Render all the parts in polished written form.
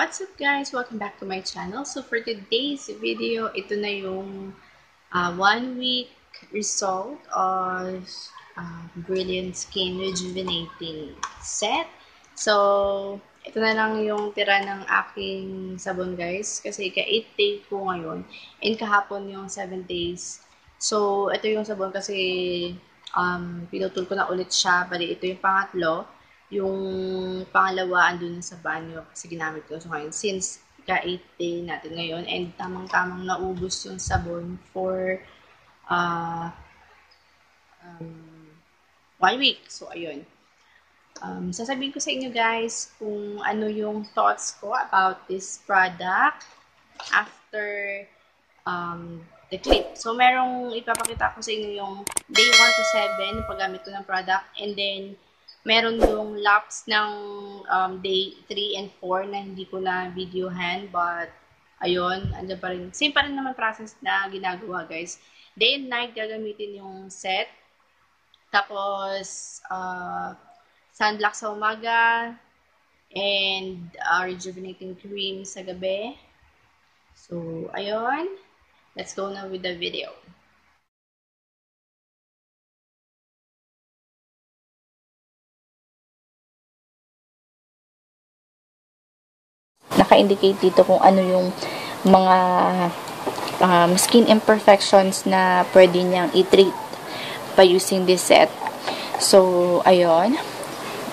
What's up guys? Welcome back to my channel. So for today's video, ito na yung 1 week result of Brilliant Skin Rejuvenating Set. So, ito na lang yung tira ng aking sabon guys. Kasi ika-8 day ko ngayon. And kahapon yung 7 days. So, ito yung sabon kasi pinutul ko na ulit siya. Bali, ito yung pangatlo. Yung pangalawa andun sa banyo kasi ginamit ko. So ngayon, since ika-8 day natin ngayon and tamang-tamang naubos yung sabon for 1 week. So ayun. Sasabihin ko sa inyo guys kung ano yung thoughts ko about this product after the clip. So merong ipapakita ko sa inyo yung day 1 to 7 yung paggamit ko ng product, and then meron yung lapse ng day 3 and 4 na hindi ko na videohan, but ayun, andyan pa rin. Same pa rin naman process na ginagawa guys. Day and night gagamitin yung set. Tapos, sunblock sa umaga and rejuvenating cream sa gabi. So, ayun. Let's go na with the video. Naka-indicate dito kung ano yung mga skin imperfections na pwede niyang i-treat by using this set. So, ayun.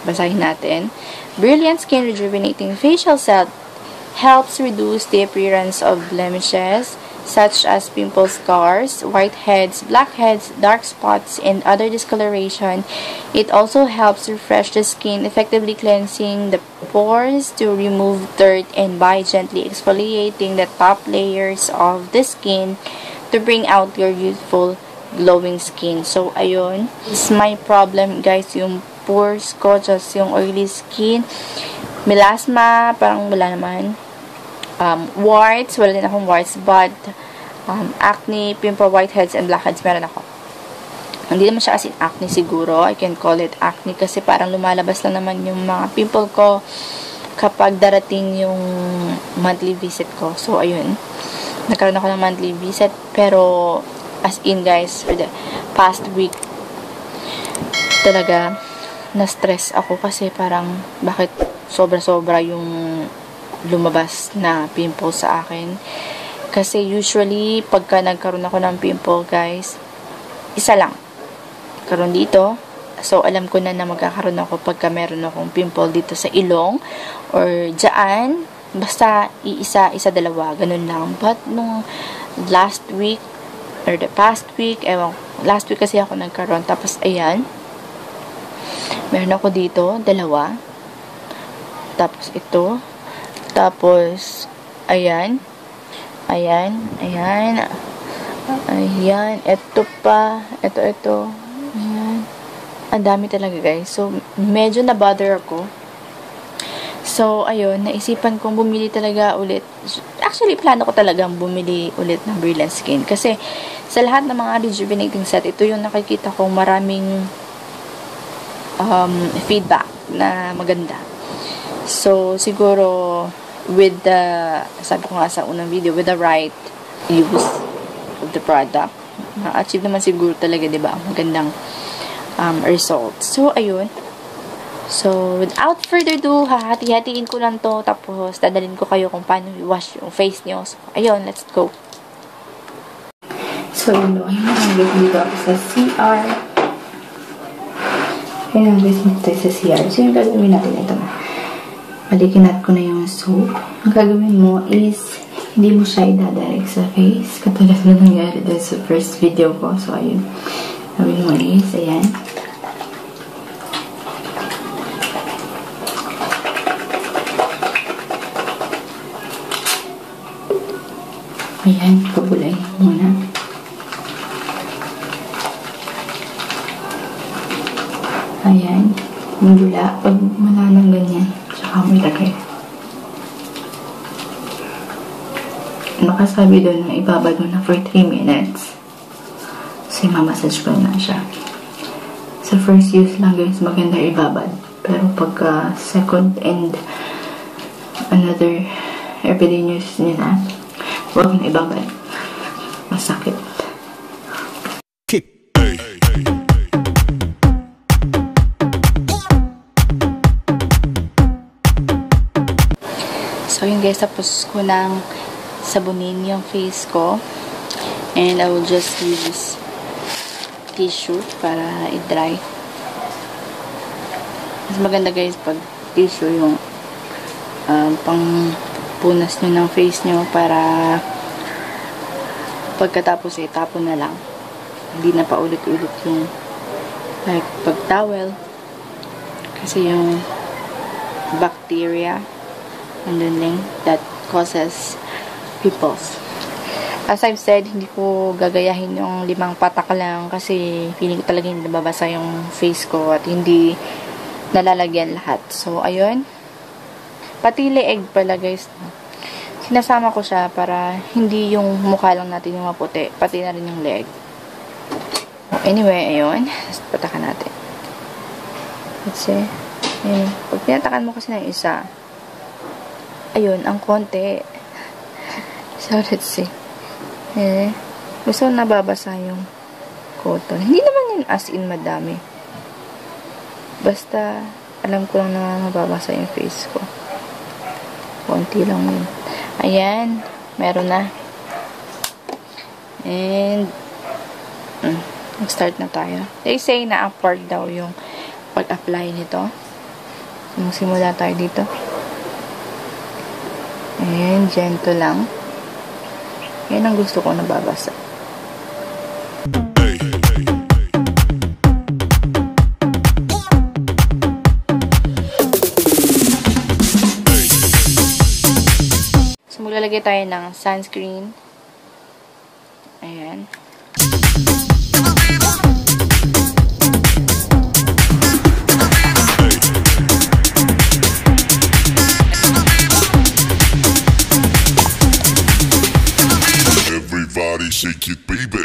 Basahin natin. Brilliant Skin Rejuvenating Facial Set helps reduce the appearance of blemishes such as pimple scars, whiteheads, blackheads, dark spots, and other discoloration. It also helps refresh the skin, effectively cleansing the pores to remove dirt and by gently exfoliating the top layers of the skin to bring out your youthful, glowing skin. So, ayun. It's my problem, guys, yung pores ko, just yung oily skin. Melasma, parang wala naman. Warts, wala din akong warts, but acne, pimple, whiteheads, and blackheads, meron ako. Hindi naman siya as in acne siguro. I can call it acne kasi parang lumalabas lang naman yung mga pimple ko kapag darating yung monthly visit ko. So, ayun. Nagkaroon ako ng monthly visit, pero as in guys, for the past week, talaga, na-stress ako kasi parang bakit sobra-sobra yung lumabas na pimple sa akin. Kasi usually, pagka nagkaroon ako ng pimple, guys, isa lang. Karoon dito. So, alam ko na magkakaroon ako pagka meron akong pimple dito sa ilong or dyan. Basta, isa, dalawa. Ganun lang. But, nung last week, or the past week, last week kasi ako nagkaroon. Tapos, ayan. Meron ako dito, dalawa. Tapos, ito. Tapos, ayan. Ayan. Ito pa. Ito. Ayan. Ang dami talaga, guys. So, medyo na-bother ako. So, ayun. Naisipan kong bumili talaga ulit. Actually, plano ko talagang bumili ulit ng Brilliant Skin. Kasi, sa lahat ng mga rejuvenating set, ito yung nakikita kong maraming feedback na maganda. So, siguro, with the, sabi ko nga sa unang video, with the right use of the product, ma-achieve naman siguro talaga, diba, magandang result. So, ayun. So, without further ado, hahati-hatiin ko lang to, tapos dadalhin ko kayo kung paano i-wash yung face nyo. So, ayun, let's go. So, ayun, ayun, dito ako sa CR. Ayun, guys, tayo sa CR. So, yung gagawin natin ito na. Balikinat ko na yung soap. Ang gagawin mo is, hindi mo siya idadirect sa face. Katulad na nangyari dun sa first video ko. So, ayun. Gagawin mo is, ayan. Ayan, pabulay muna. Ayan. Mula. Pag wala ng ganyan. May lagay. Nakasabi doon na ibabad mo na for 3 minutes. Kasi mamassage ko na siya. Sa first use lang guys, maganda ibabad. Pero pagka second and another everyday use niyo na. Huwag na ibabalik. Masakit. So yun guys, tapos ko nang sabunin yung face ko. And I will just use tissue para i-dry. Mas maganda guys pag tissue yung pang punas nyo ng face nyo para pagkatapos ay tapon na lang. Hindi na pa ulit-ulit yung like pag towel. Kasi yung bacteria andun din that causes pimples. As I've said, hindi ko gagayahin yung 5 patak lang kasi feeling ko talaga hindi nababasa yung face ko at hindi nalalagyan lahat. So, ayun. Pati leeg pala guys. Sinasama ko siya para hindi yung mukha lang natin yung maputi. Pati na rin yung leeg. Anyway, ayun. Patakan natin. Let's see. Ayun. Pag pinatakan mo kasi ng isa, ayun, ang konti. So, let's see. Gusto nababasa yung cotton. Hindi naman yun as in madami. Basta, alam ko lang na mababasa yung face ko. Konti lang yun. Ayan. Meron na. And, mag-start na tayo. They say na upward daw yung pag-apply nito. Magsimula tayo dito. Ayan, gentle lang. Yan ang gusto ko nababasa. So, maglalagay tayo ng sunscreen. Ayan. Everybody shake it, baby.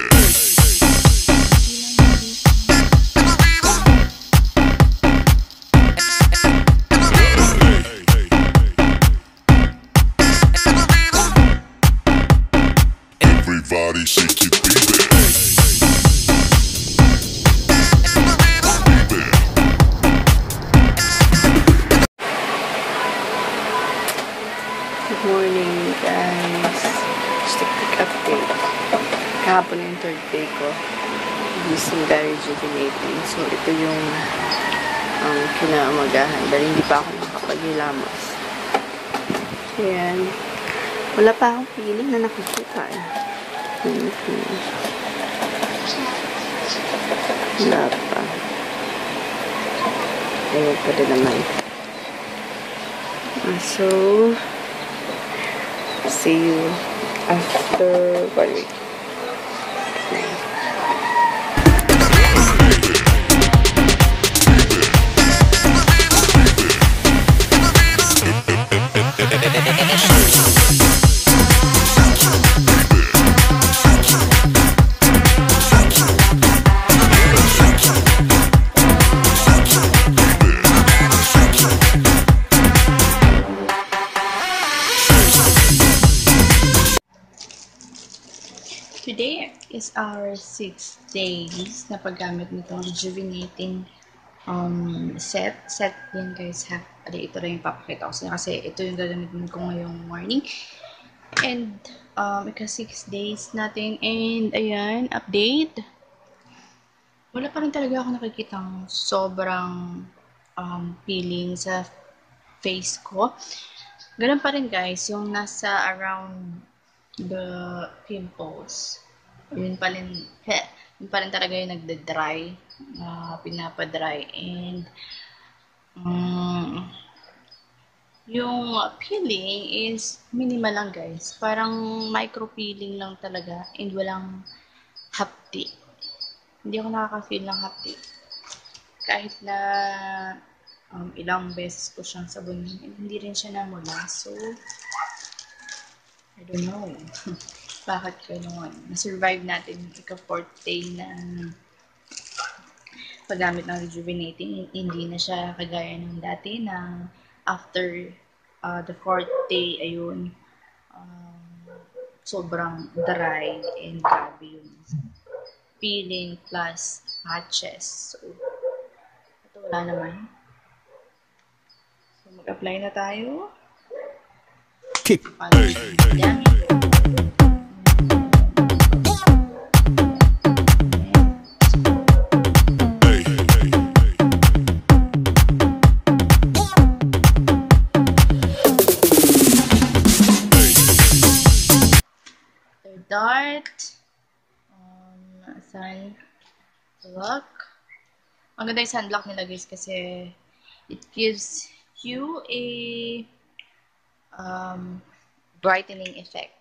Everybody shake it, baby. Good morning, guys. Just a quick update. Kahapon yung third day ko. Using the rejuvenating. So, ito yung kinaumagahan. Dahil hindi pa ako nakapag-hilamos. Ayan. Wala pa akong feeling na nakikita eh. Wala pa. Ayaw pa rin naman. So, see you after 1 week. Today is our 6th days na paggamit nitong rejuvenating set. Set din guys ha. Ito rin yung papakita ko sa kasi ito yung gagamitin ko ngayong morning. And ika 6 days natin. And ayan, update. Wala pa rin talaga ako nakikitang sobrang peeling sa face ko. Ganun pa rin guys, yung nasa around the pimples. Yun pa rin talaga yung nagda-dry, pinapa-dry. And yung peeling is minimal lang guys. Parang micro peeling lang talaga and walang hapti. Hindi ako nakaka-feel ng hapti. Kahit na ilang beses ko siyang sabunin, hindi rin siya namula. So, I don't know. Bakit gano'n? Na-survive natin yung ika-4th day na paggamit ng rejuvenating. Hindi na siya kagaya ng dati na after the 4th day, ayun, sobrang dry and grabe yung peeling plus patches. So, ito wala naman. So, mag-apply na tayo. Kick. Yan. Dart. Sunblock. Ang ganda yung sunblock nila guys kasi it gives you a brightening effect.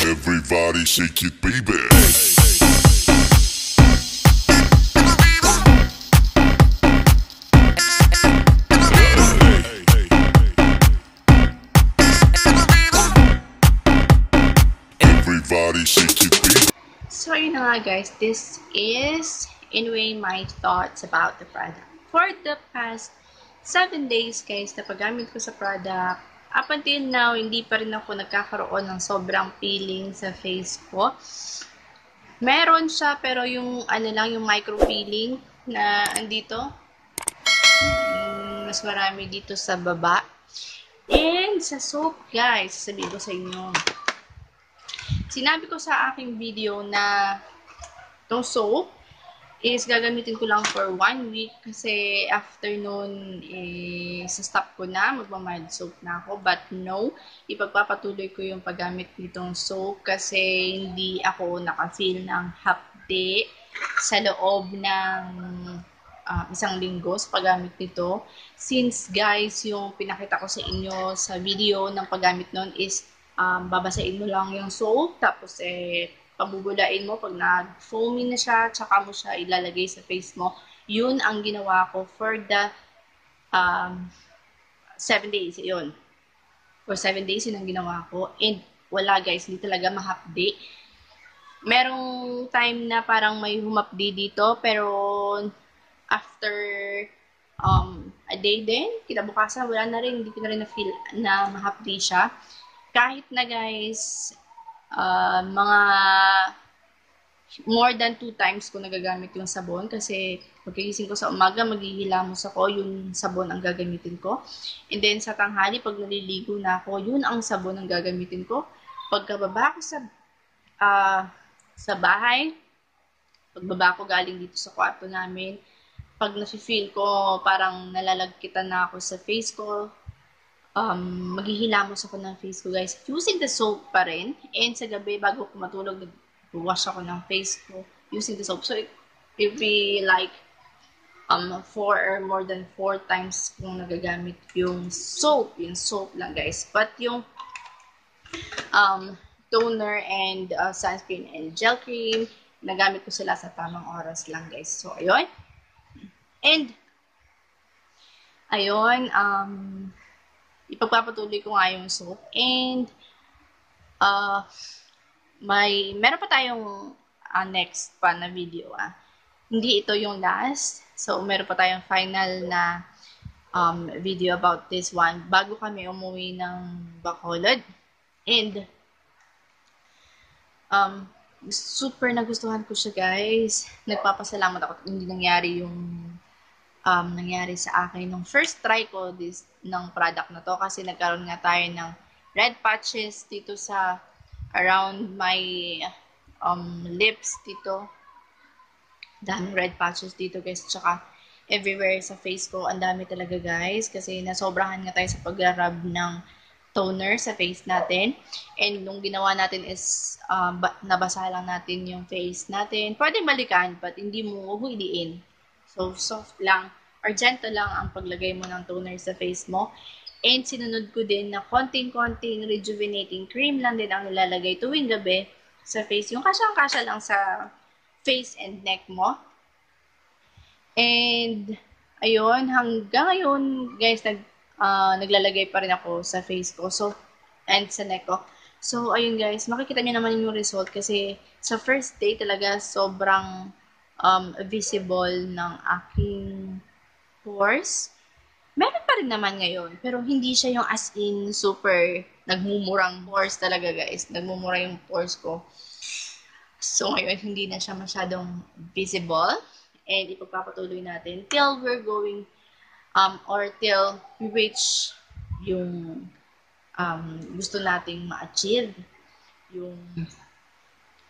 Everybody shake it, baby. Everybody shake it, baby. So, yun na nga guys. This is, anyway, my thoughts about the product. For the past 7 days, guys, na paggamit ko sa product, up until now, hindi pa rin ako nagkakaroon ng sobrang peeling sa face ko. Meron siya, pero yung, ano lang, yung micro peeling na andito. Mas marami dito sa baba. And sa soap, guys, sasabihin ko sa inyo. Sinabi ko sa aking video na itong soap is gagamitin ko lang for 1 week kasi after nun, sa-stop ko na, magmamild soap na ako. But no, ipagpapatuloy ko yung paggamit nitong soap kasi hindi ako nakafeel ng hapde sa loob ng 1 linggo sa paggamit nito. Since guys, yung pinakita ko sa inyo sa video ng paggamit nun is babasain mo lang yung soap, tapos pabubulain mo pag nag-foamy na siya, tsaka mo siya ilalagay sa face mo. Yun ang ginawa ko for the 7 days. Yun. For 7 days, yun ang ginawa ko. And wala guys, hindi talaga mahapdi. Merong time na parang may humapdi dito, pero after a day din, kinabukasan, wala na rin, hindi ko na rin na-feel na mahapdi siya. Kahit na guys, mga more than 2 times ko nagagamit yung sabon kasi pagkagising ko sa umaga, maghihilamos ako, yung sabon ang gagamitin ko. And then sa tanghali, pag naliligo na ako, yun ang sabon ang gagamitin ko. Pagkababa ko sa bahay, pagbaba ko galing dito sa kwarto namin, pag nafe-feel ko parang nalalagkitan na ako sa face ko, maghihilamos ako ng face ko guys using the soap pa rin, and sa gabi bago ko matulog nag-wash ako ng face ko using the soap. So it be like 4 or more than 4 times kung nagagamit yung soap lang guys. But yung toner and sunscreen and gel cream, nagamit ko sila sa tamang oras lang guys. So ayun, and ayun, ipagpapatuloy ko nga yung soap. And meron pa tayong next pa na video. Hindi ito yung last. So, meron pa tayong final na video about this one bago kami umuwi ng Bacolod. And super nagustuhan ko siya guys. Nagpapasalamat ako hindi nangyari yung nangyari sa akin nung first try ko ng product na to, kasi nagkaroon nga tayo ng red patches dito sa around my lips dito. Daming red patches dito guys, tsaka everywhere sa face ko, ang dami talaga guys kasi nasobrahan nga tayo sa pag-rub ng toner sa face natin. And nung ginawa natin is nabasa lang natin yung face natin. Pwede balikan but hindi mo huliin. So, soft lang or gentle lang ang paglagay mo ng toner sa face mo. And sinunod ko din na konting-konting rejuvenating cream lang din ang nilalagay tuwing gabi sa face. Yung kasyang-kasya lang sa face and neck mo. And, ayun, hanggang ngayon, guys, naglalagay pa rin ako sa face ko. So, and sa neck ko. So, ayun guys, makikita niyo naman yung result kasi sa first day talaga sobrang visible ng aking pores. Meron pa rin naman ngayon, pero hindi siya yung as in super nagmumurang pores talaga guys. Nagmumura yung pores ko. So, ngayon, hindi na siya masyadong visible. And ipagpapatuloy natin till we're going, or till we reach yung gusto nating ma-achieve. Yung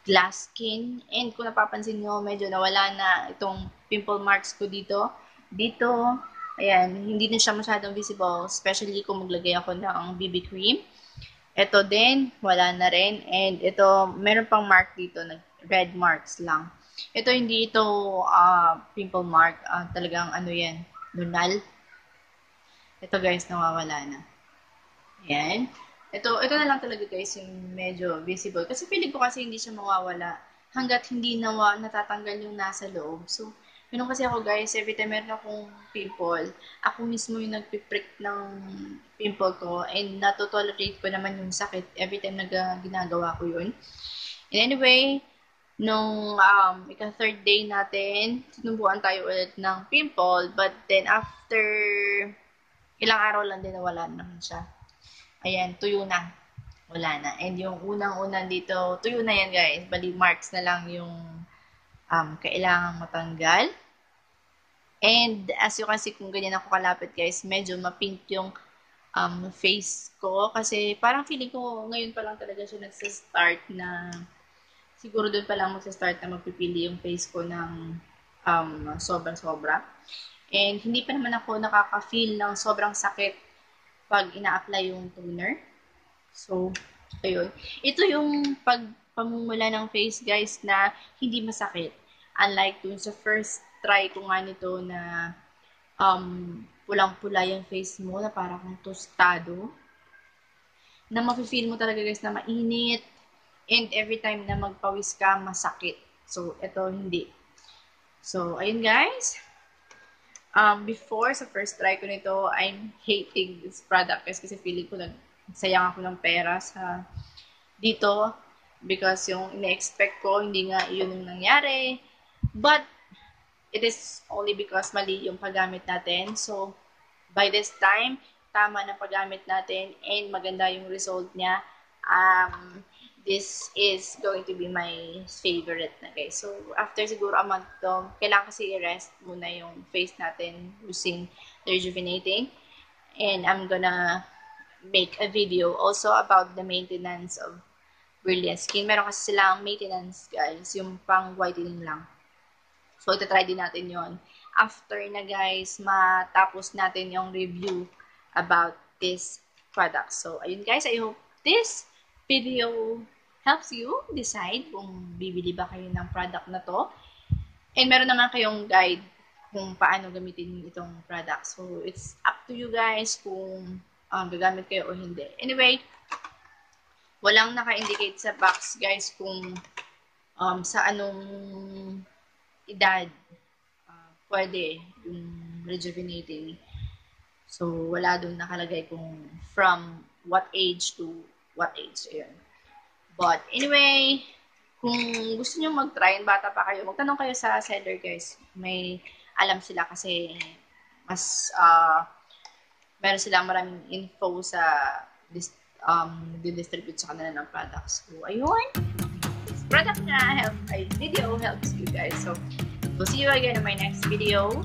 glass skin. And kung napapansin nyo, medyo nawala na itong pimple marks ko dito. Dito, ayan, hindi na siya masyadong visible. Especially kung maglagay ako ng BB cream. Ito din, wala na rin. And ito, meron pang mark dito, red marks lang. Ito, hindi ito pimple mark. Talagang ano yan, nunal. Ito guys, nawawala na. Ayan. Ito na lang talaga guys yung medyo visible. Kasi feeling ko kasi hindi siya mawawala hanggat hindi natatanggal yung nasa loob. So, ganun kasi ako guys, every time meron akong pimple, ako mismo yung nagpiprick ng pimple ko and natotolerate ko naman yung sakit every time ginagawa ko yun. And anyway, nung ika-third day natin, sinubukan tayo ulit ng pimple, but then after ilang araw lang din nawala naman siya. Ayan, tuyo na. Wala na. And yung unang-unang dito, tuyo na yan guys. Bali, marks na lang yung kailangang matanggal. And as you can see, kung ganyan ako kalapit guys, medyo mapink yung face ko. Kasi parang feeling ko ngayon pa lang talaga siya nagsa-start na, siguro doon pa lang magsa-start na magpipili yung face ko ng sobra-sobra. And hindi pa naman ako nakaka-feel ng sobrang sakit pag ina-apply yung toner. So, ayun. Ito yung pagpamumula ng face, guys, na hindi masakit. Unlike dun sa first try ko nga nito na pulang-pula yung face mo, na parang tostado. Na mafe-feel mo talaga, guys, na mainit. And every time na magpawis ka, masakit. So, ito hindi. So, ayun, guys. Before, sa first try ko nito, I'm hating this product kasi feeling ko nagsayang ako ng pera sa dito because yung ina-expect ko, hindi nga yun yung nangyari. But, it is only because mali yung paggamit natin. So, by this time, tama na paggamit natin and maganda yung result niya. This is going to be my favorite na guys. So, after siguro a month to, kailangan kasi i-rest muna yung face natin using the rejuvenating. And I'm gonna make a video also about the maintenance of Brilliant Skin. Meron kasi silang maintenance guys, yung pang whitening lang. So, ito-try din natin yon after na guys, matapos natin yung review about this product. So, ayun guys, I hope this video helps you decide kung bibili ba kayo ng product na to. And meron naman kayong guide kung paano gamitin itong product. So, it's up to you guys kung gagamit kayo o hindi. Anyway, walang naka-indicate sa box guys kung sa anong edad pwede yung rejuvenating. So, wala doon nakalagay kung from what age to what age. Ayun. But, anyway, kung gusto nyo mag-try, bata pa kayo, magtanong kayo sa seller, guys. May alam sila kasi mas, meron silang maraming info sa distribute sa kanila ng products. So, ayun. This product na video helps you guys. So, we'll see you again in my next video.